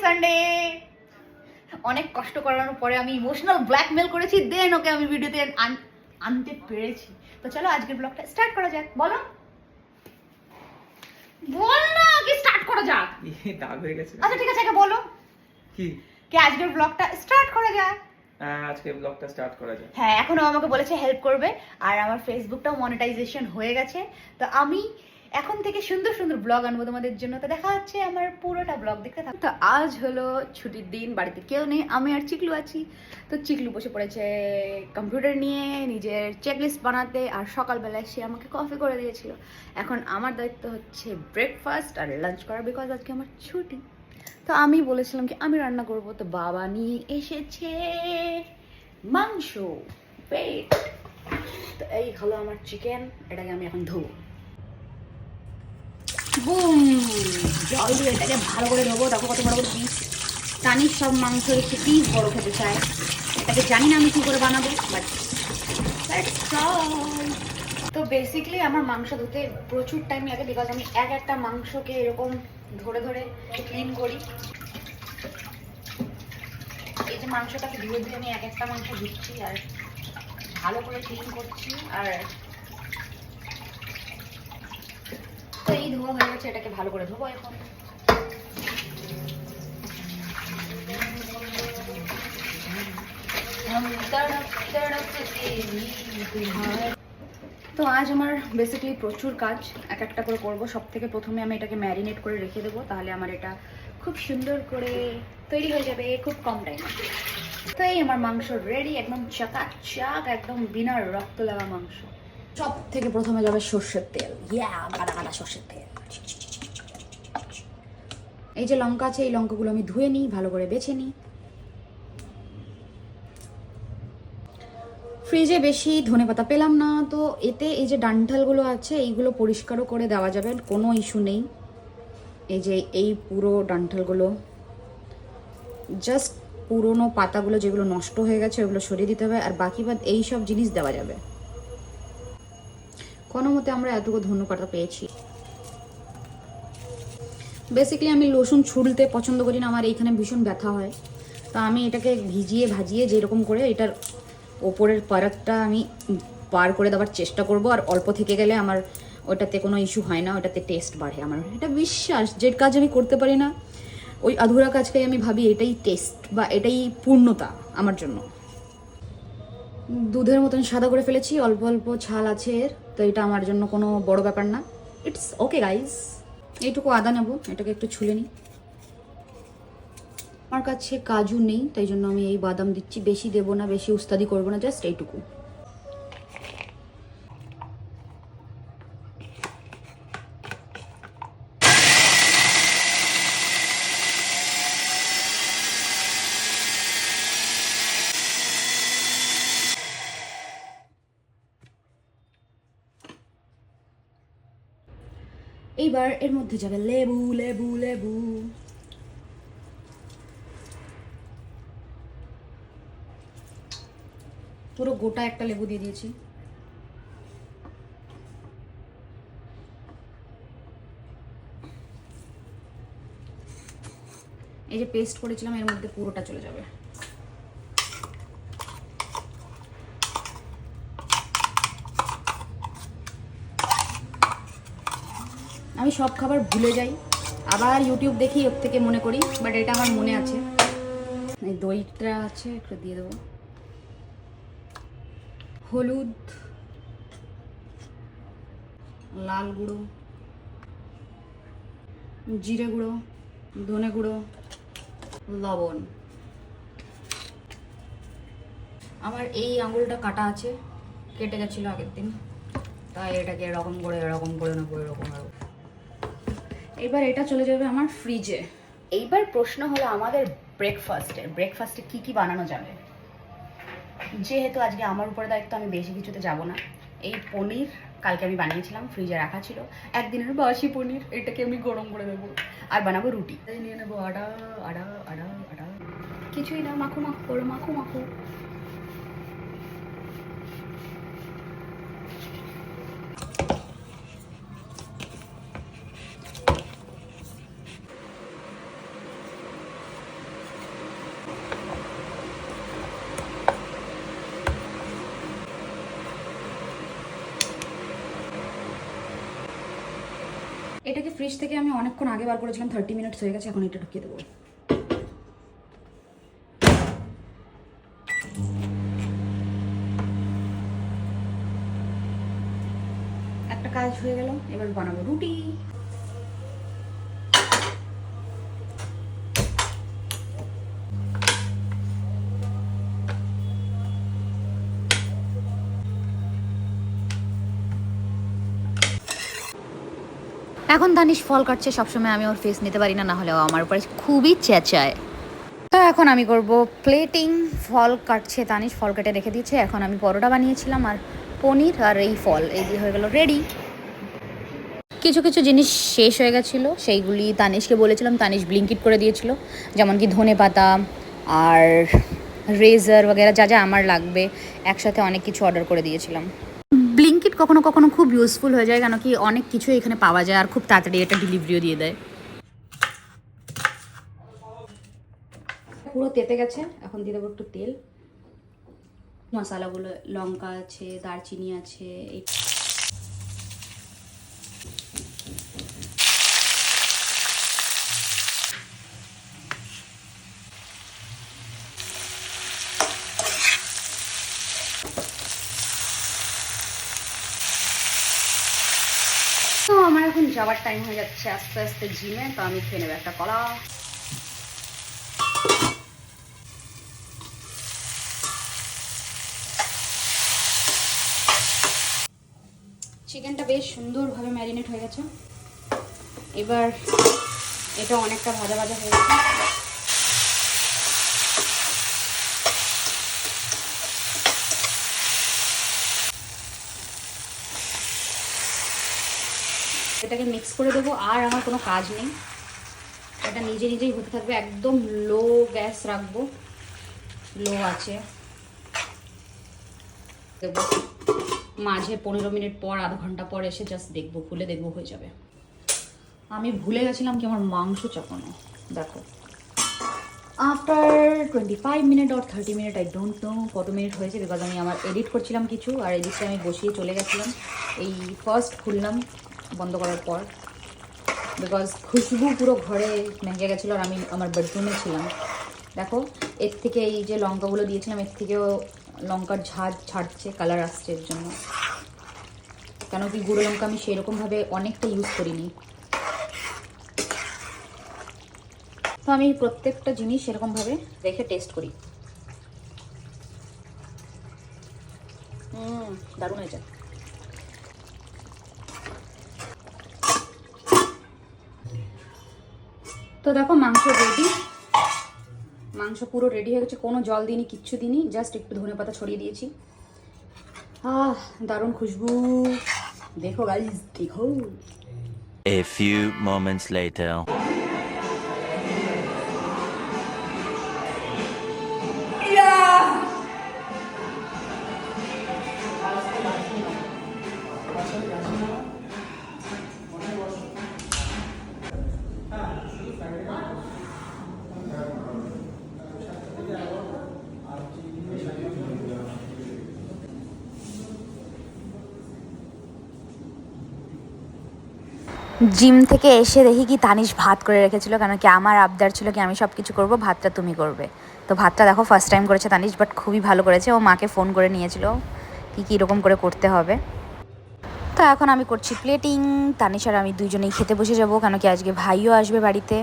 Sunday. অনেক কষ্ট করানোর পরে আমি ইমোশনাল ব্ল্যাকমেল করেছি, দেন ওকে আমি ভিডিওতে আনতে পেরেছি। তো চলো আজকের ব্লগটা স্টার্ট করা যাক। বলো বল না, কি স্টার্ট করা যাক? দাগ হয়ে গেছে। আচ্ছা ঠিক আছে, বলো কি আজকের ব্লগটা স্টার্ট করা যাক। আজকে ব্লগটা স্টার্ট করা যায়। হ্যাঁ, এখনো আমাকে বলেছে হেল্প করবে, আর আমার ফেসবুকটাও মনিটাইজেশন হয়ে গেছে। তো আমি এখন থেকে সুন্দর সুন্দর ব্লগ আনবো তোমাদের জন্য। তো দেখা হচ্ছে আমার পুরোটা ব্লগ দেখতে থাকো। তো আজ হলো ছুটির দিন, বাড়িতে কেউ নেই, আমি আর চিকলু আছি। তো চিকলু বসে পড়েছে কম্পিউটার নিয়ে নিজের চেকলিস্ট বানাতে, আর সকালবেলায় সে আমাকে কফি করে দিয়েছিল। এখন আমার দায়িত্ব হচ্ছে ব্রেকফাস্ট আর লাঞ্চ করা, বিকজ আজকে আমার ছুটি। তো আমি বলেছিলাম কি আমি রান্না করব, তো বাবা নিয়ে এসেছে মাংস পেট। তো এই হলো আমার চিকেন, এটাকে আমি এখন ধোবো। বুম, জল দিয়ে এটাকে ভালো করে ধোবো। দেখো কত বড় বড় পিস। তানির সব মাংস একটু পিস বড় খেতে চায়, এটাকে জানি না আমি কি করে বানাবো, বাট তো বেসিক্যালি আমার মাংস ধুতে প্রচুর টাইম লাগে, বিকজ আমি একটা মাংসকে এরকম ধরে ধরে ক্লিন করি। এই যে মাংসটাকে ধুয়ে ধুয়ে আমি একটা মাংস ধুচ্ছি আর ভালো করে ক্লিন করছি। আর তো এই ধোয়া হয়ে গেছে, এটাকে ভালো করে ধোবো এখন। তো আজ আমার বেসিক্যালি প্রচুর কাজ, একটা করে করবো। সব থেকে প্রথমে আমি এটাকে ম্যারিনেট করে রেখে দেবো, তাহলে আমার এটা খুব সুন্দর করে তৈরি হয়ে যাবে খুব কম টাইমে। তো এই আমার মাংস রেডি, একদম চাকাচাক, একদম বিনা রক্ত লাগা মাংস। সব থেকে প্রথমে যাবে সর্ষের তেল, গাদা গাদা সর্ষের তেল। এই যে লঙ্কা আছে, এই লঙ্কাগুলো আমি ধুয়ে নিই, ভালো করে বেছে নিই। ফ্রিজে বেশি ধনেপাতা পেলাম না, তো এতে এই যে ডান্ঠালগুলো আছে এইগুলো পরিষ্কারও করে দেওয়া যাবে, কোনো ইস্যু নেই। এই যে এই পুরো ডান্ঠালগুলো, জাস্ট পুরোনো পাতাগুলো যেগুলো নষ্ট হয়ে গেছে ওগুলো সরিয়ে দিতে হবে, আর বাকি বাদ এই সব জিনিস দেওয়া যাবে। কোনো মতে আমরা এতগুলো ধনেপাতা পেয়েছি। বেসিক্যালি আমি রসুন ছুলতে পছন্দ করি না, আমার এইখানে ভীষণ ব্যথা হয়। তো আমি এটাকে ভিজিয়ে ভাজিয়ে যেরকম করে এটার ওপরের পারাতটা আমি বার করে দেওয়ার চেষ্টা করব, আর অল্প থেকে গেলে আমার ওটাতে কোনো ইস্যু হয় না, ওটাতে টেস্ট বাড়ে। আমার এটা বিশ্বাস, যে কাজ আমি করতে পারি না ওই আধুরা কাজকে আমি ভাবি এটাই টেস্ট বা এটাই পূর্ণতা আমার জন্য। দুধের মতন সাদা করে ফেলেছি, অল্প অল্প ছাল আছে এর, তো এটা আমার জন্য কোনো বড় ব্যাপার না, ইটস ওকে গাইস। এইটুকু আদা নেব, এটাকে একটু ছুলে নিই। আমার কাছে কাজু নেই, তাই জন্য আমি এই বাদাম দিচ্ছি, বেশি দেবো না, বেশি উস্তাদি করবো না, জাস্ট এইটুকু। এইবার এর মধ্যে যাবে লেবু লেবু লেবু। পুরো গোটা একটা লেবু দিয়ে দিয়েছি। এই যে পেস্ট করেছিলাম এর মধ্যে পুরোটা চলে যাবে। আমি সব খাবার ভুলে যাই, আবার ইউটিউব দেখি ওর থেকে মনে করি, বাট এটা আমার মনে আছে। এই দইটা আছে, একটু দিয়ে দেবো। হলুদ, লাল গুঁড়ো, জিরে গুঁড়ো, ধনে গুঁড়ো, লবণ। আমার এই আঙুলটা কাটা আছে, কেটে গেছিলো আগের দিন, তাই এটাকে এরকম করে নেবো, এরকম। এবার এটা চলে যাবে আমার ফ্রিজে। এইবার প্রশ্ন হলো আমাদের ব্রেকফাস্টে কি কি বানানো যাবে। যেহেতু আজকে আমার উপরে দায়িত্ব, আমি বেশি কিছুতে যাব না। এই পনির কালকে আমি বানিয়েছিলাম, ফ্রিজে রাখা ছিল, একদিনের বাসি পনির, এটাকে আমি গরম করে দেবো। আর বানাবো রুটি, নিয়ে নেবো আটা আটা আটা আটা, কিছুই না, মাখো মাখো করে মাখো মাখো। এটাকে ফ্রিজ থেকে আমি অনেকক্ষণ আগে বার করেছিলাম, 30 মিনিটস হয়ে গেছে। এখন এটা ঢুকিয়ে দেবো। একটা কাজ হয়ে গেল, এবার বানাবো রুটি। এখন দানিশ ফল কাটছে, সবসময় আমি ওর ফেস নিতে পারি না, না হলে ও আমার উপরে খুবই চেঁচায়। তো এখন আমি করব প্লেটিং। ফল কাটছে তানিশ, ফল কেটে রেখে দিয়েছে। এখন আমি পরোটা বানিয়েছিলাম আর পনির আর এই ফল, এই দিয়ে হয়ে গেল রেডি। কিছু কিছু জিনিস শেষ হয়ে গেছিলো, সেইগুলি তানিশকে বলেছিলাম, তানিশ ব্লিঙ্কিট করে দিয়েছিল। যেমন কি ধনে পাতা আর রেজার বগেরা, যা যা আমার লাগবে একসাথে অনেক কিছু অর্ডার করে দিয়েছিলাম। ব্লিঙ্কিট কখনো কখনো খুব ইউজফুল হয়ে যায়, কেন কি অনেক কিছু এখানে পাওয়া যায় আর খুব তাড়াতাড়ি এটা ডেলিভারিও দিয়ে দেয়। পুরো তেতে গেছে, এখন দিয়ে দেবো একটু তেল। মশলাগুলো লঙ্কা আছে, দারচিনি আছে, এই তো আমার এখন যাওয়ার টাইম হয়ে যাচ্ছে আস্তে আস্তে জিমে। তো আমি খেয়ে নেবো একটা কলা। চিকেনটা বেশ সুন্দরভাবে ম্যারিনেট হয়ে গেছে। এবার এটা অনেকটা ভাজা ভাজা হয়ে গেছে। এটাকে মিক্স করে দেবো, আর আমার কোনো কাজ নেই, এটা নিজে নিজেই হতে থাকবে। একদম লো গ্যাস রাখবো, লো আছে দেবো। মাঝে 15 মিনিট পর, আধা ঘন্টা পর এসে জাস্ট দেখবো, খুলে দেখবো হয়ে যাবে। আমি ভুলে গেছিলাম কি আমার মাংস চাপানো। দেখো after 25 minute or 30 minute, I don't know কত মিনিট হয়েছে, বিকজ আমি আমার এডিট করছিলাম কিছু, আর এডিটটা আমি বসিয়ে চলে গেছিলাম। এই ফার্স্ট খুললাম বন্ধ করার পর, বিকজ খুশবু পুরো ঘরে ভেঙে গেছিলো, আর আমি আমার বেডরুমে ছিলাম। দেখো এর থেকে এই যে লঙ্কাগুলো দিয়েছিলাম, এর থেকেও লঙ্কার ঝাঁজ ছাড়ছে, কালার আসছে এর জন্য। কেন কি গুঁড়ো লঙ্কা আমি সেরকমভাবে অনেকটা ইউজ করিনি। তো আমি প্রত্যেকটা জিনিস সেরকমভাবে রেখে টেস্ট করি। দারুণ হয়েছে। তো দেখো মাংস রেডি, মাংস পুরো রেডি হয়ে গেছে, কোনো জল দিইনি, কিচ্ছু দিইনি, জাস্ট একটু ধনেপাতা ছড়িয়ে দিয়েছি। দারুণ খুশবু, দেখো গাইস দেখো। A few moments later. Gym থেকে এসে দেখি কি তানিশ ভাত করে রেখেছিল, কেন কি আমার আবদার ছিল কি আমি সব কিছু করবো, ভাতটা তুমি করবে। তো ভাতটা দেখো ফার্স্ট টাইম করেছে তানিশ, বাট খুবই ভালো করেছে। ও মাকে ফোন করে নিয়েছিল কি কী রকম করে করতে হবে। তো এখন আমি করছি প্লেটিং, তানিশ আর আমি দুইজনেই খেতে বসে যাবো, কেন কি আজকে ভাইও আসবে বাড়িতে।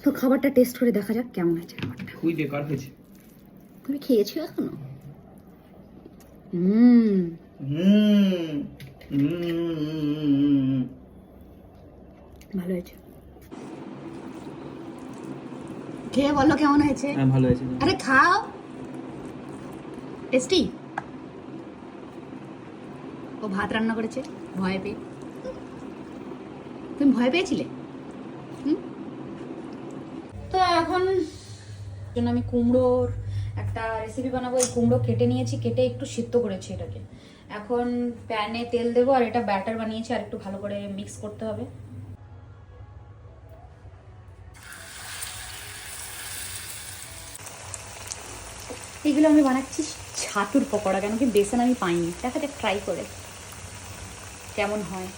তো খাবারটা টেস্ট করে দেখা যাক কেমন আছে খাবারটা। খুবই বেকার হয়েছে। তুমি খেয়েছো এখনো? ভালো হয়েছে। খেয়ে বলো কেমন হয়েছে। হ্যাঁ ভালো হয়েছে। আরে খাও, টেস্টি। ও ভাত রান্না করেছে ভয় পেয়ে। তুমি ভয় পেয়েছিলে? তো এখন জন্য আমি কুমড়োর একটা রেসিপি বানাবো। এই কুমড়ো কেটে নিয়েছি, কেটে একটু সিদ্ধ করেছি এটাকে। এখন প্যানে তেল দেবো, আর এটা ব্যাটার বানিয়েছি, আর একটু ভালো করে মিক্স করতে হবে। এগুলো আমি বানাচ্ছি ছাতুর পকোড়া, কেন কি বেসন আমি পাইনি। দেখা যাক ট্রাই করে কেমন হয়।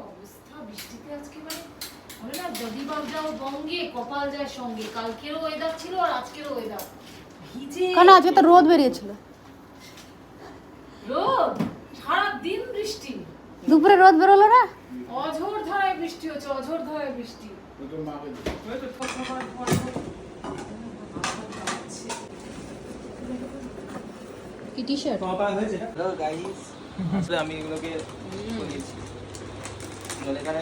অবস্থা বৃষ্টিতে আজকে মানে বলে না যদিবার যাও বঙ্গে কপাল যায় সঙ্গে। কালকেরও ওয়েদার ছিল আর আজকেরও ওয়েদার ভিজে। কেন আজকে তো রোদ বেরিয়েছিল, রোদ সারা দিন বৃষ্টি, দুপুরে রোদ বেরোলো না। অঝোর ধারায় বৃষ্টি হচ্ছে, অঝোর ধারায় বৃষ্টি। কি টি শার্ট? হ্যালো গাইস, আসলে আমি এগুলোকে বলিয়েছি এখানে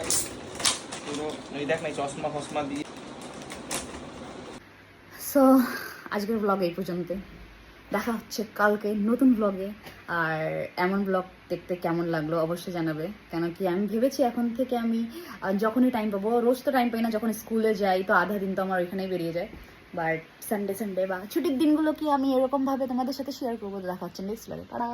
পুরো ওই দেখ না চশমা ফসমা দিয়ে। সো আজকের ব্লগ এই পর্যন্ত, দেখা হচ্ছে কালকে নতুন ব্লগে। আর এমন ব্লগ দেখতে কেমন লাগলো অবশ্যই জানাবে, কেন কি আমি ভেবেছি এখন থেকে আমি যখনই টাইম পাবো, রোজ তো টাইম পাই না, যখন স্কুলে যাই তো আধা দিন তো আমার ওইখানেই বেরিয়ে যায়, বাট সানডে বা ছুটির দিনগুলো কি আমি এরকমভাবে তোমাদের সাথে শেয়ার করবো। দেখা হচ্ছে নেক্সট ব্লগে। টাটা।